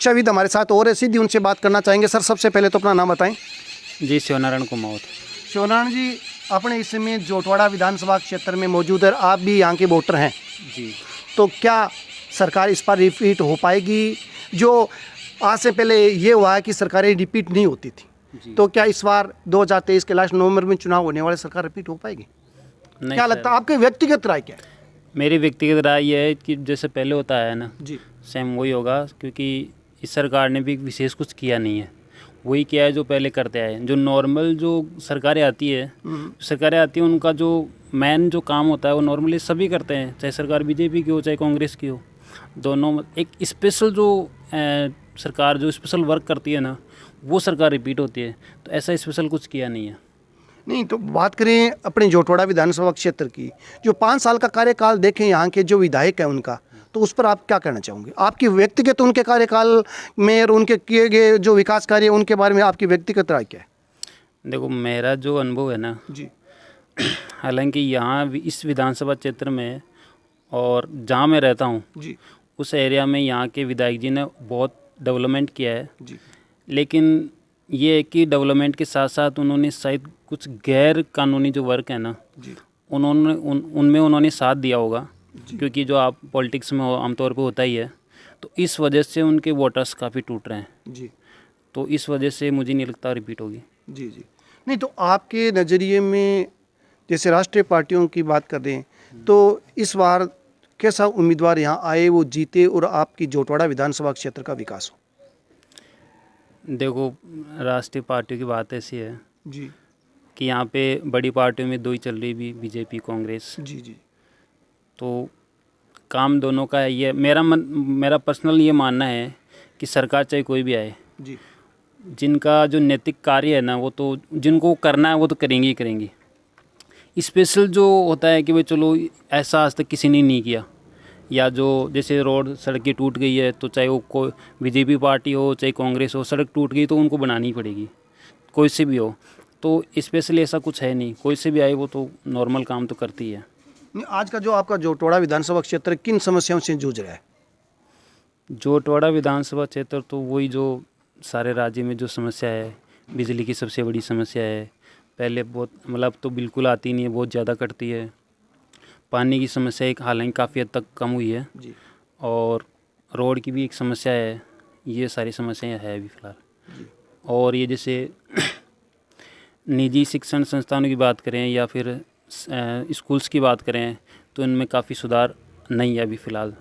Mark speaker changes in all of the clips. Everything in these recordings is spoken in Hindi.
Speaker 1: शिक्षाविद हमारे साथ और है, सीधी उनसे बात करना चाहेंगे। सर सबसे पहले तो अपना नाम बताएं।
Speaker 2: जी, शिवनारायण कुमावत।
Speaker 1: शिवनारायण जी, अपने इस समय जोटवाड़ा विधानसभा क्षेत्र में मौजूद है, आप भी यहाँ के वोटर हैं
Speaker 2: जी।
Speaker 1: तो क्या सरकार इस पर रिपीट हो पाएगी? जो आज से पहले ये हुआ है कि सरकारें रिपीट नहीं होती थी, तो क्या इस बार 2023 के लास्ट नवंबर में चुनाव होने वाले सरकार रिपीट हो पाएगी?
Speaker 2: नहीं
Speaker 1: क्या लगता है, आपके व्यक्तिगत राय क्या है?
Speaker 2: मेरी व्यक्तिगत राय यह है कि जैसे पहले होता है ना
Speaker 1: जी,
Speaker 2: सेम वही होगा, क्योंकि इस सरकार ने भी विशेष कुछ किया नहीं है। वही किया है जो पहले करते आए। जो नॉर्मल जो सरकारें आती है उनका जो मेन जो काम होता है वो नॉर्मली सभी करते हैं, चाहे सरकार बीजेपी की हो चाहे कांग्रेस की हो। दोनों एक स्पेशल जो सरकार जो स्पेशल वर्क करती है ना, वो सरकार रिपीट होती है। तो ऐसा स्पेशल कुछ किया नहीं है।
Speaker 1: नहीं तो बात करें अपने जोटवाड़ा विधानसभा क्षेत्र की, जो 5 साल का कार्यकाल देखें यहाँ के जो विधायक हैं उनका, तो उस पर आप क्या कहना चाहोगे? आपकी व्यक्तिगत उनके कार्यकाल में और उनके किए गए जो विकास कार्य उनके बारे में आपकी व्यक्तिगत राय क्या है?
Speaker 2: देखो, मेरा जो अनुभव है ना
Speaker 1: जी,
Speaker 2: हालांकि यहाँ इस विधानसभा क्षेत्र में और जहाँ मैं रहता हूँ
Speaker 1: जी,
Speaker 2: उस एरिया में यहाँ के विधायक जी ने बहुत डेवलपमेंट किया है।
Speaker 1: जी,
Speaker 2: लेकिन ये है कि डेवलपमेंट के साथ साथ उन्होंने शायद कुछ गैर कानूनी जो वर्क है ना,
Speaker 1: जी,
Speaker 2: उनमें उन्होंने साथ दिया होगा, क्योंकि जो आप पॉलिटिक्स में आमतौर पे होता ही है। तो इस वजह से उनके वोटर्स काफ़ी टूट रहे हैं।
Speaker 1: जी,
Speaker 2: तो इस वजह से मुझे नहीं लगता रिपीट होगी।
Speaker 1: जी, जी। नहीं तो आपके नज़रिए में जैसे राष्ट्रीय पार्टियों की बात कर रहे हैं, तो इस बार कैसा उम्मीदवार यहाँ आए वो जीते और आपकी जोटवाड़ा विधानसभा क्षेत्र का विकास हो?
Speaker 2: देखो, राष्ट्रीय पार्टियों की बात ऐसी है
Speaker 1: जी,
Speaker 2: कि यहाँ पे बड़ी पार्टियों में दो ही चल रही, भी बीजेपी कांग्रेस।
Speaker 1: जी, जी,
Speaker 2: तो काम दोनों का है। ये मेरा पर्सनल ये मानना है कि सरकार चाहे कोई भी आए,
Speaker 1: जी,
Speaker 2: जिनका जो नैतिक कार्य है ना, वो तो जिनको करना है वो तो करेंगे ही करेंगे। स्पेशल जो होता है कि भाई चलो ऐसा आज तक किसी ने नहीं किया, या जो जैसे रोड सड़कें टूट गई है, तो चाहे वो कोई बीजेपी पार्टी हो चाहे कांग्रेस हो, सड़क टूट गई तो उनको बनानी पड़ेगी, कोई से भी हो। तो स्पेशली ऐसा कुछ है नहीं, कोई से भी आए वो तो नॉर्मल काम तो करती है।
Speaker 1: नहीं, आज का जो आपका जोटवाड़ा विधानसभा क्षेत्र किन समस्याओं से जूझ रहा है?
Speaker 2: जोटवाड़ा विधानसभा क्षेत्र तो वही जो सारे राज्य में जो समस्या है, बिजली की सबसे बड़ी समस्या है। पहले बहुत मतलब तो बिल्कुल आती नहीं है, बहुत ज़्यादा कटती है। पानी की समस्या एक हालांकि काफ़ी हद तक कम हुई है,
Speaker 1: जी,
Speaker 2: और रोड की भी एक समस्या है। ये सारी समस्याएं है अभी फ़िलहाल। और ये जैसे निजी शिक्षण संस्थानों की बात करें या फिर स्कूल्स की बात करें, तो इनमें काफ़ी सुधार नहीं है अभी फ़िलहाल।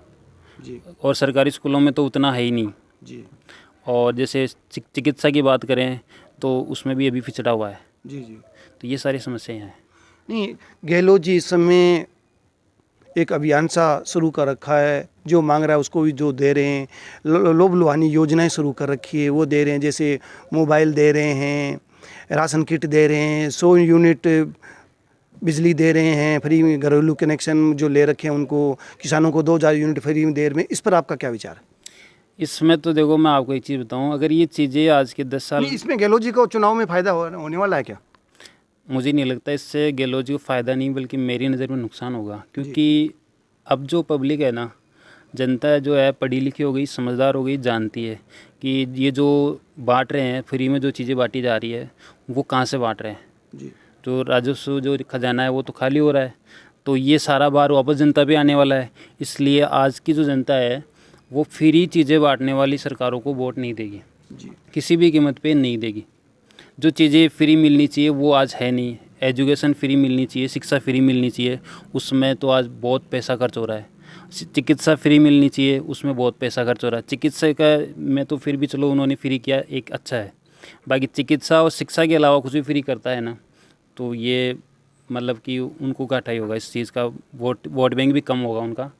Speaker 1: जी,
Speaker 2: और सरकारी स्कूलों में तो उतना है ही नहीं।
Speaker 1: जी,
Speaker 2: और जैसे चिकित्सा की बात करें तो उसमें भी अभी पिछड़ा हुआ है।
Speaker 1: जी, जी।
Speaker 2: तो ये सारी समस्याएं हैं।
Speaker 1: नहीं, गहलोत जी इस समय एक अभियान सा शुरू कर रखा है, जो मांग रहा है उसको भी जो दे रहे हैं। लोभ लुभानी योजनाएं शुरू कर रखी है, वो दे रहे हैं। जैसे मोबाइल दे रहे हैं, राशन किट दे रहे हैं, 100 यूनिट बिजली दे रहे हैं, फ्री घरेलू कनेक्शन जो ले रखे हैं उनको, किसानों को 2000 यूनिट फ्री में दे रहे हैं। इस पर आपका क्या विचार है?
Speaker 2: इसमें तो देखो, मैं आपको एक चीज़ बताऊं, अगर ये चीज़ें आज के 10 साल,
Speaker 1: नहीं, इसमें गहलोत जी को चुनाव में फ़ायदा होने वाला है क्या?
Speaker 2: मुझे नहीं लगता इससे गहलोत जी को फ़ायदा नहीं, बल्कि मेरी नज़र में नुकसान होगा। क्योंकि अब जो पब्लिक है ना, जनता जो है पढ़ी लिखी हो गई, समझदार हो गई, जानती है कि ये जो बांट रहे हैं, फ्री में जो चीज़ें बांटी जा रही है वो कहाँ से बांट रहे हैं।
Speaker 1: जी,
Speaker 2: जो राजस्व जो खजाना है वो तो खाली हो रहा है, तो ये सारा बार वापस जनता पे आने वाला है। इसलिए आज की जो जनता है वो फ्री चीज़ें बांटने वाली सरकारों को वोट नहीं देगी,
Speaker 1: जी,
Speaker 2: किसी भी कीमत पे नहीं देगी। जो चीज़ें फ्री मिलनी चाहिए वो आज है नहीं। एजुकेशन फ्री मिलनी चाहिए, शिक्षा फ्री मिलनी चाहिए, उसमें तो आज बहुत पैसा खर्च हो रहा है। चिकित्सा फ्री मिलनी चाहिए, उसमें बहुत पैसा खर्च हो रहा है। चिकित्सा का में तो फिर भी चलो उन्होंने फ्री किया, एक अच्छा है। बाकी चिकित्सा और शिक्षा के अलावा कुछ भी फ्री करता है ना, तो ये मतलब कि उनको घाटा ही होगा इस चीज़ का। वोट बैंक भी कम होगा उनका,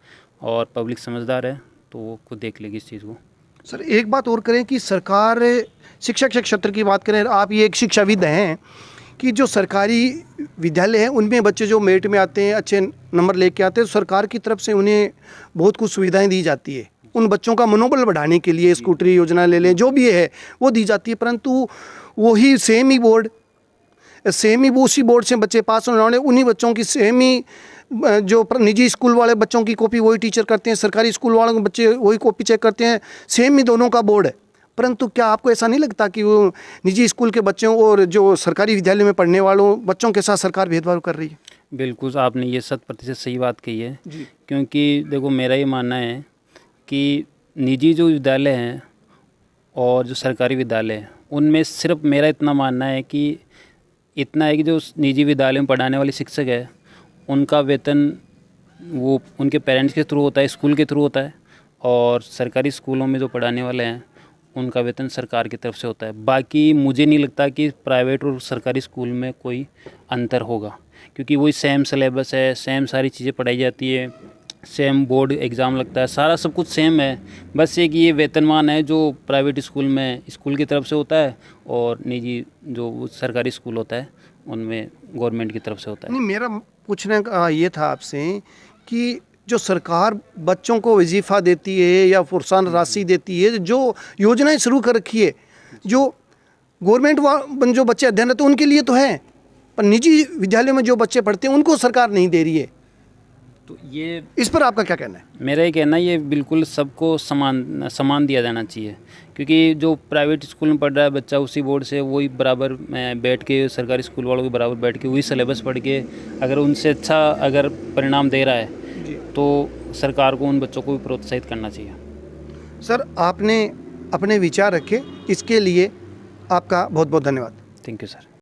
Speaker 2: और पब्लिक समझदार है तो वो खुद देख लेगी इस चीज़ को।
Speaker 1: सर एक बात और करें कि सरकार शिक्षा के क्षेत्र की बात करें, आप ये एक शिक्षाविद हैं, कि जो सरकारी विद्यालय हैं उनमें बच्चे जो मेरिट में आते हैं, अच्छे नंबर लेके आते हैं, तो सरकार की तरफ से उन्हें बहुत कुछ सुविधाएं दी जाती है। उन बच्चों का मनोबल बढ़ाने के लिए स्कूटरी योजना ले लें, जो भी है वो दी जाती है। परंतु वही सेम ही बोर्ड सेम ही वो उसी बोर्ड से बच्चे पास होने वाले, उन्हीं बच्चों की सेम ही जो निजी स्कूल वाले बच्चों की कॉपी वही टीचर करते हैं, सरकारी स्कूल वालों के बच्चे वही कॉपी चेक करते हैं, सेम ही दोनों का बोर्ड है। परंतु क्या आपको ऐसा नहीं लगता कि वो निजी स्कूल के बच्चों और जो सरकारी विद्यालय में पढ़ने वालों बच्चों के साथ सरकार भेदभाव कर रही है?
Speaker 2: बिल्कुल, आपने ये 100% सही बात कही है
Speaker 1: जी।
Speaker 2: क्योंकि देखो मेरा ये मानना है कि निजी जो विद्यालय हैं और जो सरकारी विद्यालय हैं उनमें सिर्फ मेरा इतना मानना है कि इतना है कि जो निजी विद्यालय में पढ़ाने वाले शिक्षक है उनका वेतन वो उनके पेरेंट्स के थ्रू होता है, स्कूल के थ्रू होता है, और सरकारी स्कूलों में जो पढ़ाने वाले हैं उनका वेतन सरकार की तरफ से होता है। बाकी मुझे नहीं लगता कि प्राइवेट और सरकारी स्कूल में कोई अंतर होगा क्योंकि वही सेम सिलेबस है, सेम सारी चीज़ें पढ़ाई जाती है, सेम बोर्ड एग्ज़ाम लगता है, सारा सब कुछ सेम है। बस ये कि ये वेतनमान है जो प्राइवेट स्कूल में स्कूल की तरफ से होता है और निजी जो सरकारी स्कूल होता है उनमें गवर्नमेंट की तरफ से होता है।
Speaker 1: नहीं, मेरा पूछने का ये था आपसे कि जो सरकार बच्चों को वजीफ़ा देती है या प्रोत्साहन राशि देती है, जो योजनाएं शुरू कर रखी है, जो गवर्नमेंट जो बच्चे अध्ययनरत तो उनके लिए तो है, पर निजी विद्यालयों में जो बच्चे पढ़ते हैं उनको सरकार नहीं दे रही है,
Speaker 2: तो ये
Speaker 1: इस पर आपका क्या कहना है?
Speaker 2: मेरा ये कहना है ये बिल्कुल सबको समान दिया जाना चाहिए क्योंकि जो प्राइवेट स्कूल में पढ़ रहा है बच्चा उसी बोर्ड से वही बराबर बैठ के सरकारी स्कूल वालों के बराबर बैठ के वही सिलेबस पढ़ के अगर उनसे अच्छा अगर परिणाम दे रहा है तो सरकार को उन बच्चों को भी प्रोत्साहित करना चाहिए।
Speaker 1: सर, आपने अपने विचार रखे, इसके लिए आपका बहुत बहुत धन्यवाद।
Speaker 2: Thank you sir.